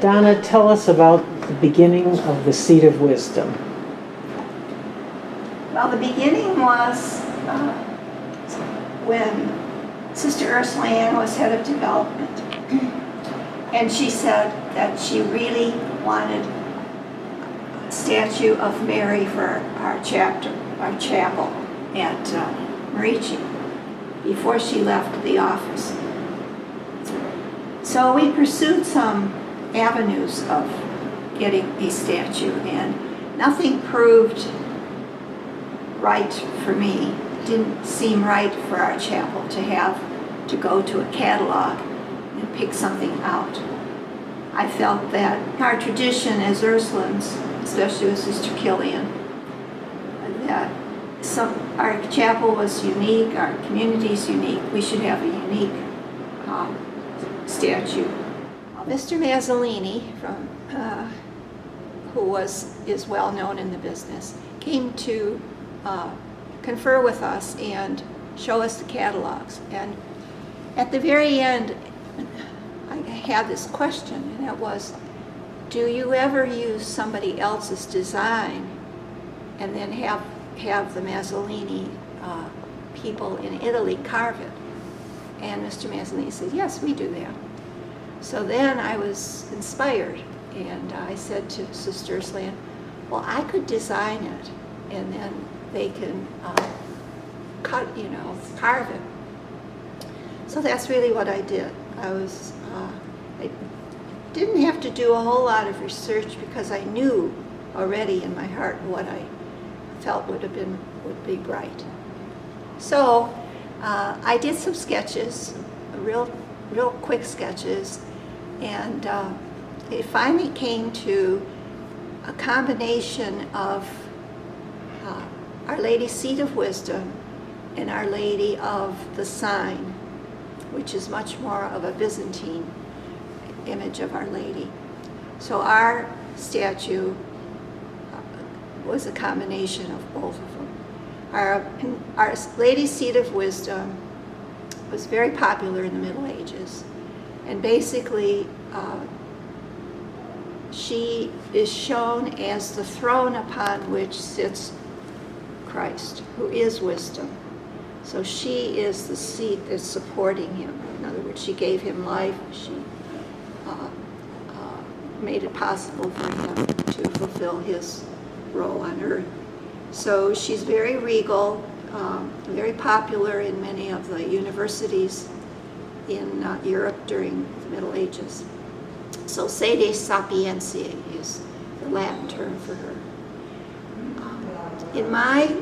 Donna, tell us about the beginning of the Seat of Wisdom. Well, the beginning was when Sister Ursuline was head of development. And she said that she really wanted a statue of Mary for our chapel at Marici before she left the office. So we pursued some avenues of getting a statue, and nothing proved right for me. It didn't seem right for our chapel to have to go to a catalog and pick something out. I felt that our tradition as Ursulines, especially with Sister Killian, that our chapel was unique, our community is unique. We should have a unique statue. Mr. Mazzolini, who is well known in the business, came to confer with us and show us the catalogs. And at the very end, I had this question, and it was, do you ever use somebody else's design and then have the Mazzolini people in Italy carve it? And Mr. Mazzolini said, yes, we do that. So then I was inspired, and I said to Sister Ursuline, well, I could design it, and then they can carve it. So that's really what I did. I didn't have to do a whole lot of research because I knew already in my heart what I felt would be right. So I did some sketches, real quick sketches, and it finally came to a combination of Our Lady's Seat of Wisdom and Our Lady of the Sign, which is much more of a Byzantine image of Our Lady. So our statue was a combination of both of them. Our Lady's Seat of Wisdom was very popular in the Middle Ages, and basically she is shown as the throne upon which sits Christ, who is wisdom. So she is the seat that's supporting him. In other words, she gave him life. She made it possible for him to fulfill his role on earth. So she's very regal, very popular in many of the universities in Europe during the Middle Ages. So sede sapientiae is the Latin term for her. In my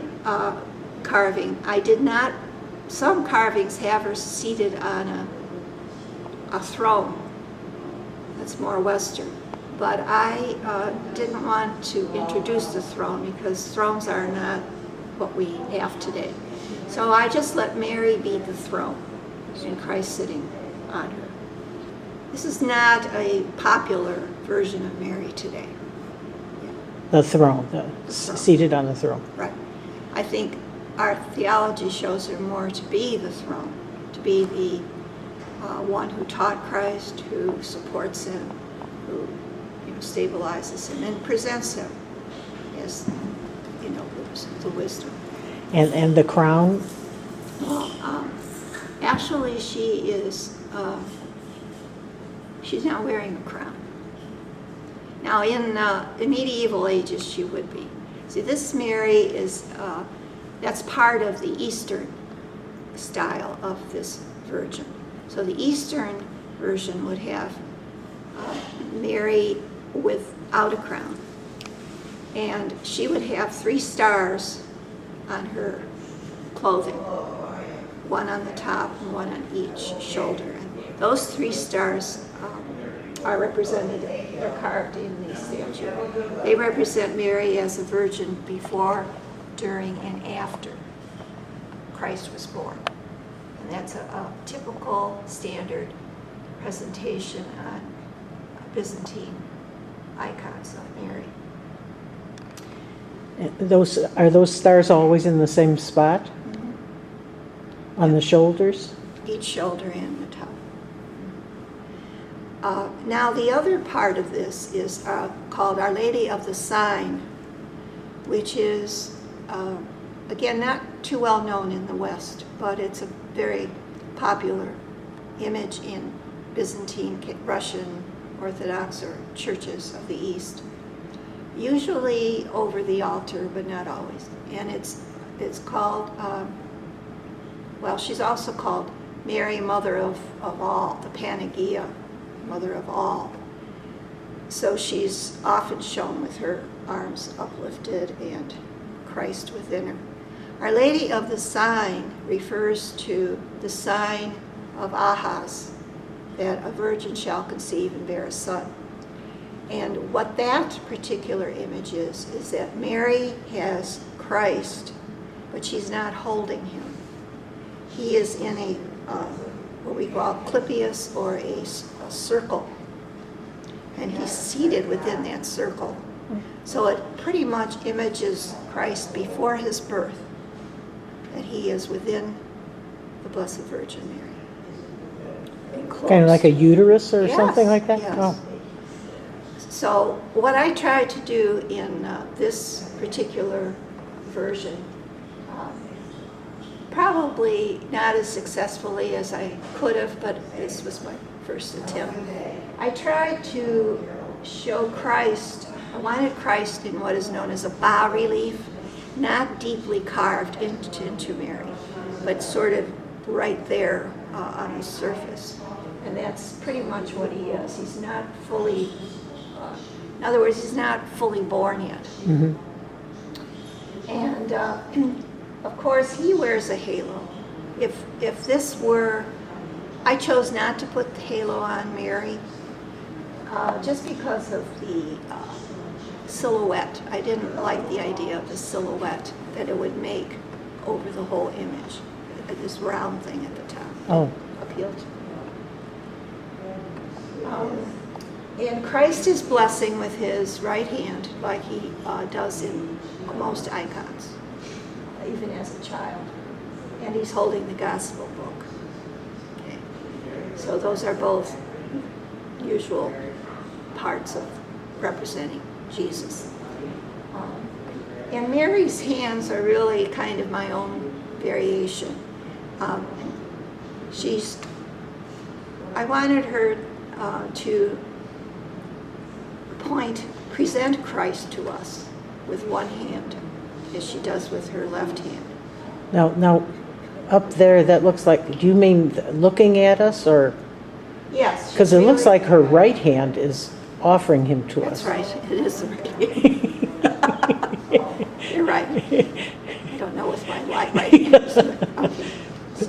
carving, I did not, some carvings have her seated on a throne. That's more Western. But I didn't want to introduce the throne because thrones are not what we have today. So I just let Mary be the throne and Christ sitting on her. This is not a popular version of Mary today. Yeah. The throne, throne. Seated on the throne. Right. I think our theology shows her more to be the throne, to be the one who taught Christ, who supports him, who stabilizes him and presents him as the wisdom. And the crown? Well, actually she is she's now wearing a crown. Now in medieval ages she would be. See, this Mary is that's part of the Eastern style of this Virgin. So the Eastern version would have Mary without a crown, and she would have 3 stars on her clothing, one on the top and one on each shoulder. And those 3 stars are represented, they're carved in the statue. They represent Mary as a virgin before, during, and after Christ was born. And that's a typical standard presentation on Byzantine icons of Mary. Are those stars always in the same spot? Mm-hmm. On the shoulders? Each shoulder and the top. Now the other part of this is called Our Lady of the Sign, which is, again, not too well known in the West, but it's a very popular image in Byzantine, Russian, Orthodox, or churches of the East. Usually over the altar, but not always. And it's called, well, she's also called Mary, Mother of All, the Panagia, Mother of All. So she's often shown with her arms uplifted and Christ within her. Our Lady of the Sign refers to the sign of Ahaz, that a virgin shall conceive and bear a son. And what that particular image is that Mary has Christ, but she's not holding him. He is in a, what we call clipius, or a circle, and he's seated within that circle. So it pretty much images Christ before his birth, that he is within the Blessed Virgin Mary. Kind of like a uterus or Yes, something like that? yes. Oh. So what I tried to do in this particular version, probably not as successfully as I could have, but this was my first attempt. I tried to show Christ, I wanted Christ in what is known as a bas-relief, not deeply carved into Mary, but sort of right there on the surface. And that's pretty much what he is. He's not fully, in other words, he's not fully born yet. Mm-hmm. And of course, he wears a halo. If this were, I chose not to put the halo on Mary, just because of the silhouette. I didn't like the idea of the silhouette that it would make over the whole image. This round thing at the top. Oh. Appealed to me. And Christ is blessing with his right hand, like he does in most icons, even as a child. And he's holding the gospel book. Okay. So those are both usual parts of representing Jesus. And Mary's hands are really kind of my own variation. I wanted her to present Christ to us with one hand, as she does with her left hand. Now, up there, that looks like, do you mean looking at us, or? Yes. Because it looks like her right hand is offering him to That's us. right, it is the right hand. You're right. I don't know with my right hand. Okay.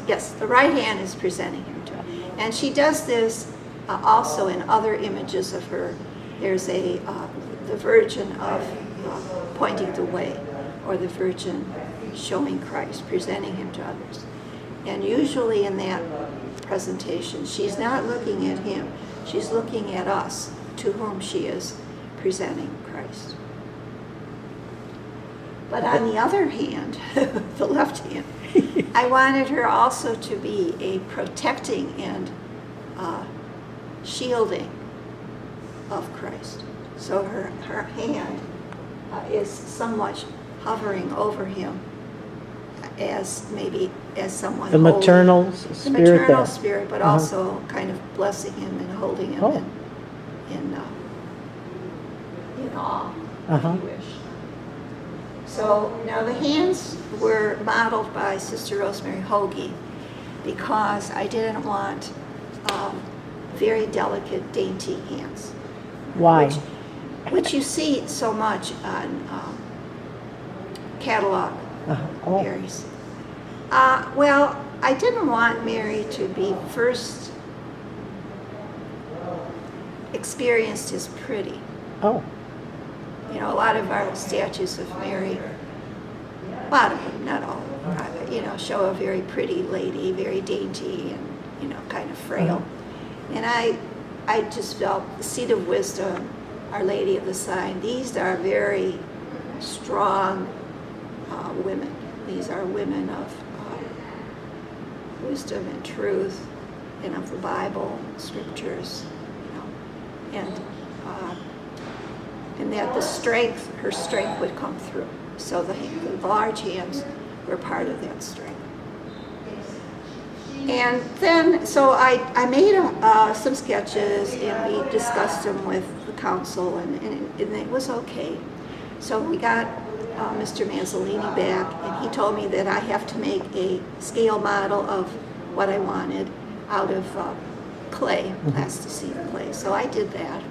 Yes, the right hand is presenting him to her. And she does this also in other images of her. There's the Virgin of pointing the way, or the Virgin showing Christ, presenting him to others. And usually in that presentation, she's not looking at him, she's looking at us, to whom she is presenting Christ. But on the other hand, the left hand, I wanted her also to be a protecting and shielding of Christ. So her hand is somewhat hovering over him, as maybe as someone The maternal spirit the maternal there. spirit, but Uh-huh. also kind of blessing him and holding him Oh. in awe, Uh-huh. if you wish. So now the hands were modeled by Sister Rosemary Hoagie, because I didn't want very delicate, dainty hands. Why? Which you see so much on catalog Oh. Marys. Well, I didn't want Mary to be first experienced as pretty. Oh. You know, a lot of our statues of Mary, a lot of them, not all, show a very pretty lady, very dainty and, kind of frail. And I just felt the seat of wisdom, Our Lady of the Sign, these are very strong women. These are women of wisdom and truth, and of the Bible, scriptures, and that the strength, her strength would come through. So the large hands were part of that strength. And then, so I made some sketches, and we discussed them with the council, and it was okay. So we got Mr. Mazzolini back, and he told me that I have to make a scale model of what I wanted out of clay, plasticine clay. So I did that.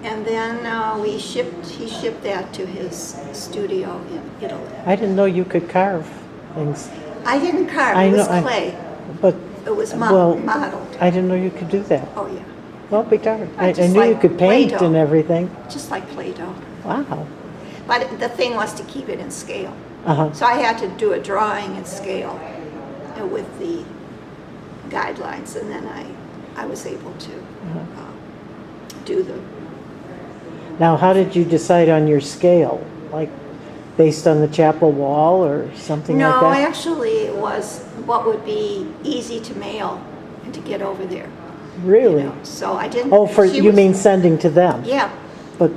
And then he shipped that to his studio in Italy. I didn't know you could carve things. I didn't carve, it was clay. But It was well, modeled. I didn't know you could do that. Oh, yeah. Well, be darned. I Just knew you like could paint Play-Doh. and everything. Just like Play-Doh. Wow. But the thing was to keep it in scale. Uh-huh. So I had to do a drawing in scale with the guidelines, and then I was able to do the... Now, how did you decide on your scale? Like, based on the chapel wall or something like No, that? actually, it was what would be easy to mail and to get over there. Really? You know? So I didn't... Oh, she you was- mean sending to them? Yeah. But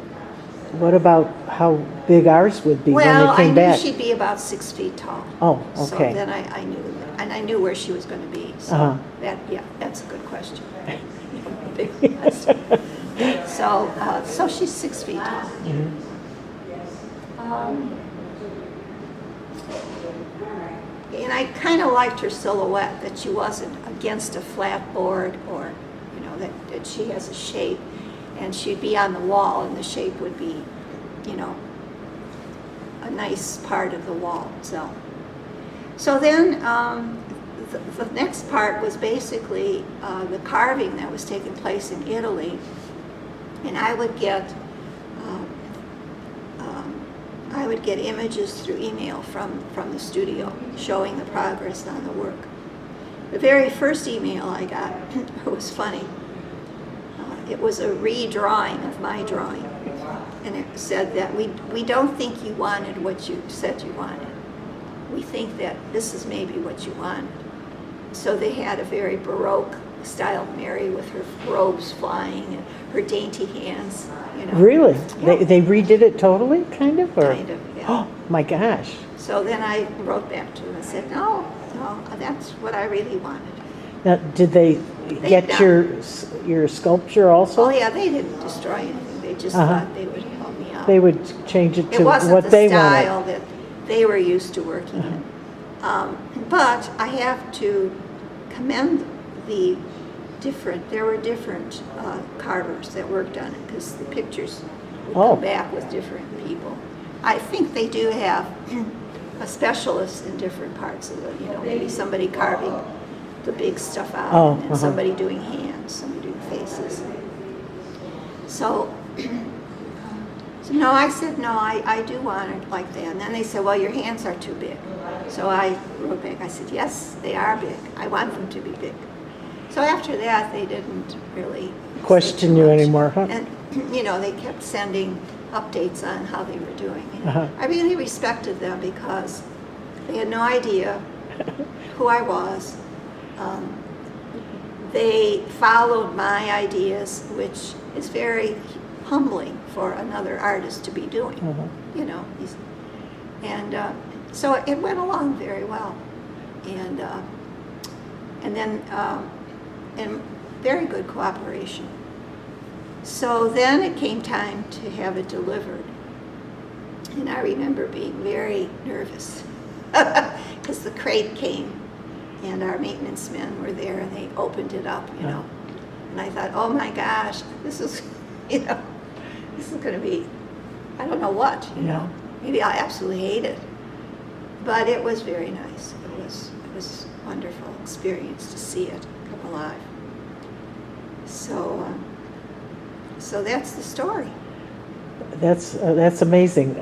what about how big ours would be when Well, they I came knew back? she'd be about 6 feet tall. Oh, So okay. then I knew, and I knew where she was going to be. So Uh-huh. that's a good question. Big question. So she's 6 feet tall. And I kind of liked her silhouette, that she wasn't against a flat board, or, you know, that she has a shape, and she'd be on the wall, and the shape would be, you know, a nice part of the wall itself. So then the next part was basically the carving that was taking place in Italy, and I would get images through email from the studio showing the progress on the work. The very first email I got, it was funny. It was a redrawing of my drawing, and it said that we don't think you wanted what you said you wanted. We think that this is maybe what you wanted. So they had a very Baroque style Mary with her robes flying and her dainty hands, you know. Really? Yeah. They redid it totally, kind of? Or? Kind of, yeah. Oh, my gosh. So then I wrote back to them and said, no, that's what I really wanted. Now, did they get done. your sculpture also? Oh yeah, they didn't destroy anything. They just thought they would help me out. They would change it It to wasn't what the they style wanted. that they were used to working in. But I have to commend there were different carvers that worked on it, because the pictures would Oh. come back with different people. I think they do have a specialist in different parts of the, you know, maybe somebody carving the big stuff out, Oh, and uh-huh. somebody doing hands, somebody doing faces. So no, I said, no, I do want it like that. And then they said, well, your hands are too big. So I wrote back, I said, yes, they are big. I want them to be big. So after that, they didn't really Question say too you much. anymore, huh? And, you know, they kept sending updates on how they were doing. And Uh-huh. I really respected them, because they had no idea who I was. They followed my ideas, which is very humbling for another artist to be doing. You know, so it went along very well, and then very good cooperation. So then it came time to have it delivered, and I remember being very nervous because the crate came, and our maintenance men were there, and they opened it up, you know, and I thought, oh my gosh, this is, you know, this is going to be, I don't know what, you know. Maybe I'll absolutely hate it. But it was very nice. It was a wonderful experience to see it come alive. So that's the story. That's amazing.